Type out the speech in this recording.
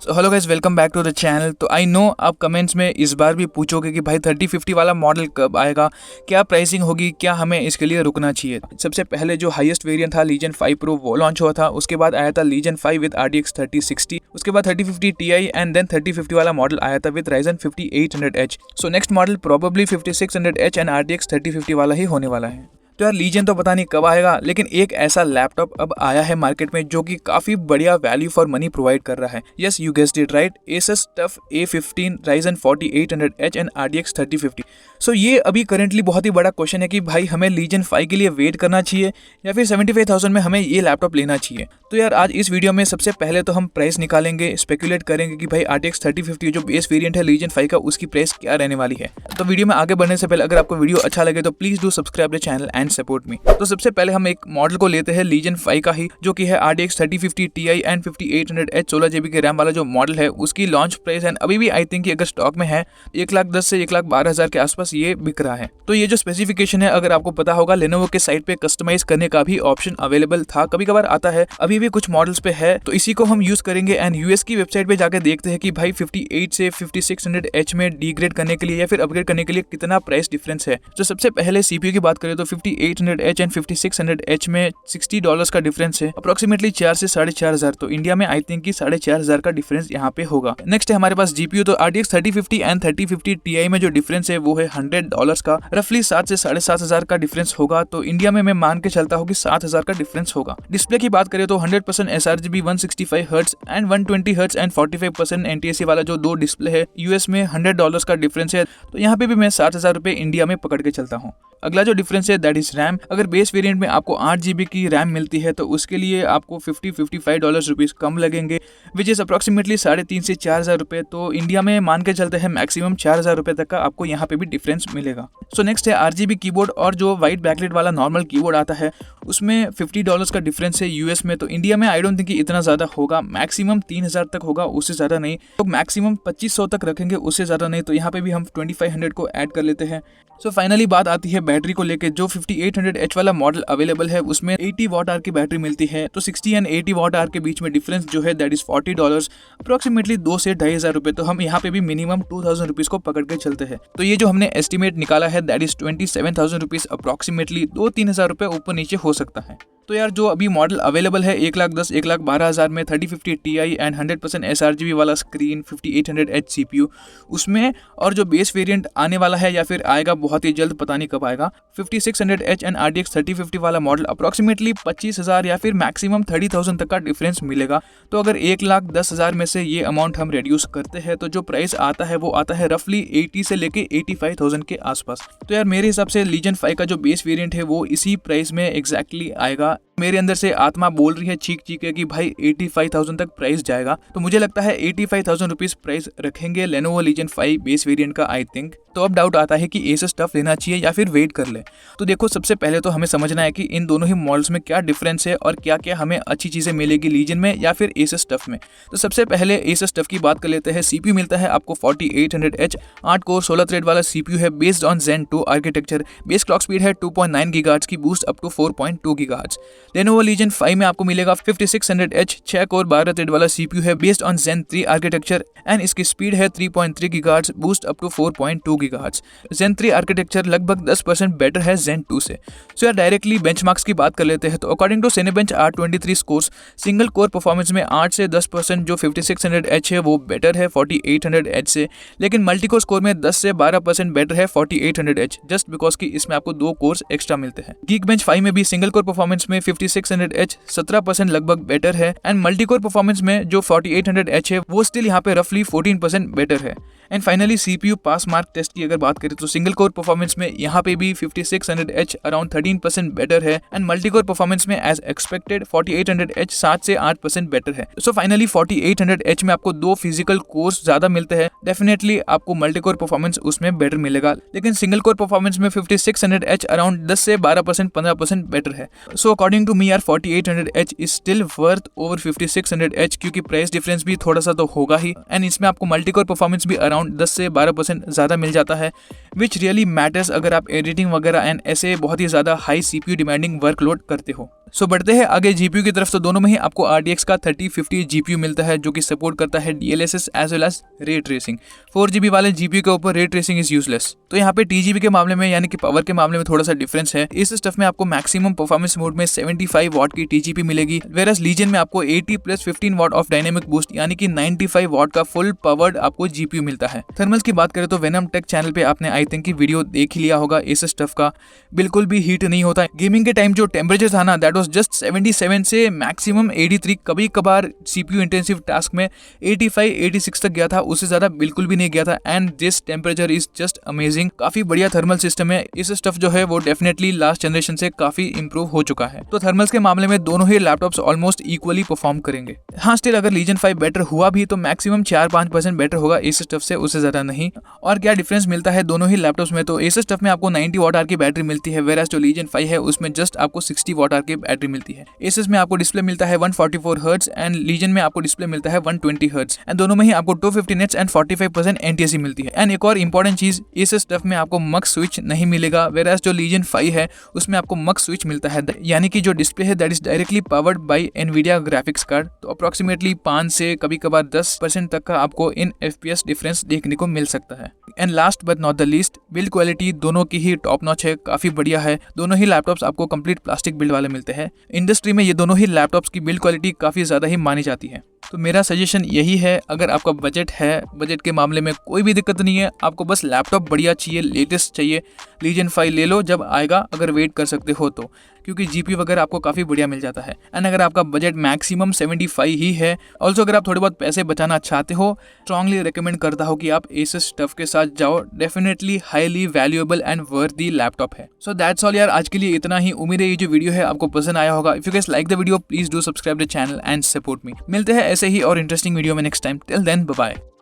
Hello guys, welcome back to the channel. तो I no आप comments में इस बार भी पूछोगे कि भाई 3050 वाला मॉडल कब आएगा, क्या प्राइसिंग होगी, क्या हमें इसके लिए रुकना चाहिए। सबसे पहले जो हाईएस्ट वेरिएंट था लीजन 5 प्रो वो लॉन्च हुआ था। उसके बाद आया था लीजन 5 विद RTX 3060। उसके बाद 3050 Ti एंड देन 3050 वाला मॉडल आया था with Ryzen 5800H। So next model probably 5600H and RTX 3050 वाला ही होने वाला है। तो यार लीजन तो पता नहीं कब आएगा, लेकिन एक ऐसा लैपटॉप अब आया है मार्केट में जो कि काफी बढ़िया वैल्यू फॉर मनी प्रोवाइड कर रहा है। Yes, you guessed it right, Asus TUF A15 Ryzen 4800H and RTX 3050। सो ये अभी करेंटली बहुत ही बड़ा क्वेश्चन है कि भाई हमें लीजन 5 के लिए वेट करना चाहिए या फिर 75,000 में हमें ये लैपटॉप लेना चाहिए। तो यार आज इस वीडियो में सबसे पहले तो हम प्राइस निकालेंगे, स्पेकुलेट करेंगे कि भाई RTX 3050 जो बेस वेरिएंट है लीजन 5 का, उसकी प्राइस क्या रहने वाली है। तो वीडियो में आगे बढ़ने से पहले अगर आपको वीडियो अच्छा लगे तो please do subscribe the channel and support मी। तो सबसे पहले हम एक मॉडल को लेते हैं लीजन 5 का ही, जो कि है RTX 3050 Ti and 5800H 16GB के रैम वाला जो मॉडल है। उसकी लॉन्च प्राइस एंड अभी भी आई थिंक कि अगर स्टॉक में है 1,10,000 से 1,12,000 के आसपास ये बिक रहा है। तो ये जो स्पेसिफिकेशन है, अगर आपको पता होगा, लेनोवो के साइट पे कस्टमाइज करने का भी ऑप्शन अवेलेबल था, कभी कभार आता है, अभी भी कुछ मॉडल्स पे है। तो इसी को हम यूज करेंगे एंड यूएस की वेबसाइट पे जाकर देखते हैं कि भाई 58 से 5600H में डिग्रेड करने के लिए या फिर अपग्रेड करने के लिए कितना प्राइस डिफरेंस है। तो सबसे पहले सीपीयू की बात करें तो 5800H एंड 5600H में $60 का डिफरेंस है, अप्रोक्सीमेटली 4 से 4,500। तो इंडिया में आई थिंक कि 4,500 का डिफरेंस यहाँ पे होगा। नेक्स्ट है हमारे पास जीपीयू। तो RTX 3050 एंड 3050 Ti में जो डिफरेंस है वो है $100 का, रफली 7 से 7,500 का डिफरेंस होगा। तो इंडिया में मैं मान के चलता हूँ कि 7,000 का डिफरेंस होगा। डिस्प्ले की बात करें तो 100% sRGB 165Hz and 120Hz and 45% NTSC वाला जो दो डिस्प्ले है, यूएस में $100 का डिफरेंस है। तो यहाँ पे भी मैं 7,000 रुपए इंडिया में पकड़ के चलता हूँ। अगला जो डिफरेंस है दैट इज रैम। अगर बेस वेरिएंट में आपको 8GB की रैम मिलती है तो उसके लिए आपको $50-55 कम लगेंगे, विच इज अप्रोक्सीमेटली 3,500 से 4,000 रुपए। तो इंडिया में मान के चलते हैं मैक्सिमम 4,000 रुपए तक का आपको यहाँ पे भी डिफरेंस मिलेगा। सो नेक्स्ट है RGB कीबोर्ड और जो व्हाइट बैकलाइट वाला नॉर्मल कीबोर्ड आता है उसमें $50 का डिफरेंस है यूएस में। तो इंडिया में आई डोंट थिंक इतना ज्यादा होगा, मैक्सिमम 3,000 तक होगा, उससे ज्यादा नहीं। तो मैक्सिमम 2,500 तक रखेंगे, उससे ज्यादा नहीं। तो यहाँ पे भी हम 2,500 को ऐड कर लेते हैं। सो फाइनली बात आती है बैटरी को लेके। जो 5800H वाला मॉडल अवेलेबल है उसमें 80 Wh की बैटरी मिलती है। तो 60 एंड 80 Wh के बीच में डिफरेंस जो है दैट इज $40, अप्रोक्सीमेटली 2 से 2,500 रुपए। तो हम यहाँ पे भी मिनिमम 2,000 रुपीज को पकड़ के चलते हैं। तो ये जो हमने एस्टिमेट निकाला है दैट इज 27,000 रुपीज, अप्रोक्सीमेटली 2-3,000 रुपए ऊपर नीचे हो सकता है। तो यार जो अभी मॉडल अवेलेबल है 1,10,000 1,12,000 में 3050 Ti एंड 100% sRGB वाला स्क्रीन 5800H CPU उसमें, और जो बेस वेरिएंट आने वाला है या फिर आएगा बहुत ही जल्द, पता नहीं कब आएगा, 5600H एंड RTX 3050 वाला मॉडल, अप्रोक्सीमेटली 25,000 या फिर मैक्सिमम 30,000 तक का डिफरेंस मिलेगा। तो अगर 1,10,000 में से ये अमाउंट हम रिड्यूस करते हैं तो जो प्राइस आता है वो आता है रफली 80 से लेके 85,000 के आसपास। तो यार मेरे हिसाब से लीजन 5 का जो बेस वेरिएंट है वो इसी प्राइस में एग्जैक्टली आएगा। मेरे अंदर से आत्मा बोल रही है चीख चीख के कि भाई 85,000 तक प्राइस जाएगा। तो मुझे लगता है 85,000 रुपीज प्राइस रखेंगे लेनोवो लीजन 5 बेस वेरिएंट का आई थिंक। तो अब डाउट आता है कि Asus TUF लेना चाहिए या फिर वेट कर ले। तो देखो सबसे पहले तो हमें समझना है कि इन दोनों ही मॉडल्स में क्या डिफरेंस है और क्या क्या हमें अच्छी चीजें मिलेगी लीजन में या फिर Asus TUF में। तो सबसे पहले Asus TUF की बात कर लेते हैं। CPU मिलता है आपको 4800H, 8 कोर 16 थ्रेड वाला CPU है based on Zen 2 architecture. Base clock speed है 2.9 GHz की, boost up to 4.2 GHz। Lenovo Legion 5 में आपको मिलेगा 5600H, 6 कोर 12 थ्रेड वाला CPU है based on Zen 3 architecture and इसकी स्पीड है 3.3 GHz, boost up to 4.2 GHz। Zen 3 architecture लगभग 10% बेटर है Zen 2 से। सो यार डायरेक्टली बेंचमार्क्स की बात कर लेते हैं। तो according to Cinebench R23 scores, single core performance में 8 से 10% जो 5600H है वो बेटर है 4800H से, लेकिन मल्टी कोर स्कोर में 10 से 12% बेटर है 4800H, जस्ट बिकॉज कि इसमें आपको 2 कोर्स एक्स्ट्रा मिलते हैं। Geekbench 5 में भी सिंगल कोर परफॉर्मेंस में 5600H 17% लगभग बेटर है एंड मल्टी कोर परफॉर्मेंस में जो 4800H है वो स्टिल यहाँ पे रफली 14% बेटर है। And finally CPU PassMark test की अगर बात करें तो सिंगल कोर परफॉर्मेंस में यहाँ पे भी 5600H अराउंड 13% बेटर है एंड मल्टी कोर परफॉर्मेंस में एज एक्सपेक्टेड 4800H 7 से 8% बेटर है। सो फाइनली 4800H में आपको 2 फिजिकल कोर्स ज्यादा मिलते हैं, डेफिनेटली आपको मल्टी कोर परफॉर्मेंस उसमें बेटर मिलेगा, लेकिन सिंगल कोर परफॉर्मेंस में 5600H अराउंड 10 से 12% 15% बेटर है। सो अकॉर्डिंग टू मी यार 4800H is still worth over 5600H, क्योंकि प्राइस डिफरेंस भी थोड़ा सा तो होगा ही एंड इसमें आपको मल्टी कोर परफॉर्मेंस भी अराउंड 10 से 12% ज्यादा मिल जाता है। विच रियली मैटर्स अगर आप एडिटिंग वगैरह एंड ऐसे बहुत ही ज़्यादा हाई CPU डिमांडिंग वर्कलोड करते हो। सो बढ़ते हैं आगे GPU की तरफ। तो दोनों में ही आपको RTX का 3050 GPU मिलता है जो कि सपोर्ट करता है DLSS as well as ray tracing. 4GB वाले GPU के ऊपर रे ट्रेसिंग इज यूजलेस। तो यहाँ पे TGB के मामले में यानी कि पावर के मामले में थोड़ा सा डिफरेंस है। इस स्टफ में आपको मैक्सिमम परफॉर्मेंस मोड में 75 वाट की TGP मिलेगी, वेरस लीजन में आपको 80 + 15 वाट ऑफ डायनेमिक बूस्ट यानी कि 95 वाट का फुल पावर्ड आपको GPU मिलता है। थर्मल्स की बात करें तो वेनम टेक चैनल पे आपने आई थिंक की वीडियो देख ही लिया होगा इस स्टफ का। बिल्कुल भी हीट नहीं होता। गेमिंग के टाइम जो टेम्परेचर था ना दैट वाज जस्ट 77 से मैक्सिमम 83, कभी कभार CPU इंटेंसिव टास्क में 85 86 तक गया था, उससे ज्यादा बिल्कुल भी नहीं गया था। And this temperature is just amazing. काफी बढ़िया थर्मल सिस्टम है। इस स्टफ जो है वो डेफिनेटली लास्ट जनरेशन से काफी इंप्रूव हो चुका है। तो थर्मल्स के मामले में दोनों ही लैपटॉप्स ऑलमोस्ट इक्वली परफॉर्म करेंगे। हाँ स्टिल अगर लीजन 5 बेटर हुआ भी तो मैक्सिमम 4-5% बेटर होगा इस स्टफ से, उससे ज्यादा नहीं। और क्या डिफरेंस मिलता है दोनों ही लैपटॉप्स में, तो इस स्टफ में आपको 90 वाट आवर की बैटरी मिलती है, वेराज जो लीजन 5 है उसमें जस्ट आपको 60 वाट आवर की बैटरी मिलती है। एसएस में आपको डिस्प्ले मिलता है 144 हर्ट्ज एंड लीजन में आपको डिस्प्ले मिलता है 120 हर्ट्ज एंड दोनों में ही आपको 250 नट्स एंड 45% NTSC मिलती है। एंड एक और इंपॉर्टेंट चीज, इस स्टफ में आपको मक्स स्विच नहीं मिलेगा, वेराज जो लीजन 5 है उसमें आपको मक्स स्विच मिलता है, यानी कि जो डिस्प्ले है that is directly powered by Nvidia graphics card. तो अप्रोक्सीमेटली 5 से कभी कभार 10% तक का आपको इन FPS डिफरेंस देखने को मिल सकता है। And last but not the least, build quality दोनों की ही टॉप नॉच है, काफी बढ़िया है। दोनों ही लैपटॉप्स आपको कंप्लीट प्लास्टिक बिल्ड वाले मिलते हैं। इंडस्ट्री में ये दोनों ही लैपटॉप्स की बिल्ड क्वालिटी काफी ज्यादा ही मानी जाती है। तो मेरा सजेशन यही है, अगर आपका बजट है, बजट के मामले में कोई भी दिक्कत नहीं है, आपको बस लैपटॉप बढ़िया चाहिए, लेटेस्ट चाहिए, लीजन 5 ले लो जब आएगा, अगर वेट कर सकते हो तो, क्योंकि GPU वगैरह आपको काफ़ी बढ़िया मिल जाता है। एंड अगर आपका बजट मैक्सिमम 75 ही है, ऑल्सो अगर आप थोड़े बहुत पैसे बचाना चाहते हो, स्ट्रांगली रिकमेंड करता हूँ कि आप एसस स्टफ के साथ जाओ। डेफिनेटली हाईली वैल्यूएबल एंड वर्दी लैपटॉप है। सो दैट्स ऑल यार, आज के लिए इतना ही। उम्मीद है ये जो वीडियो है आपको पसंद आया होगा। If you guys like the video please do subscribe the channel and support me. मिलते हैं ऐसे ही और इंटरेस्टिंग वीडियो में next time. Till then bye bye.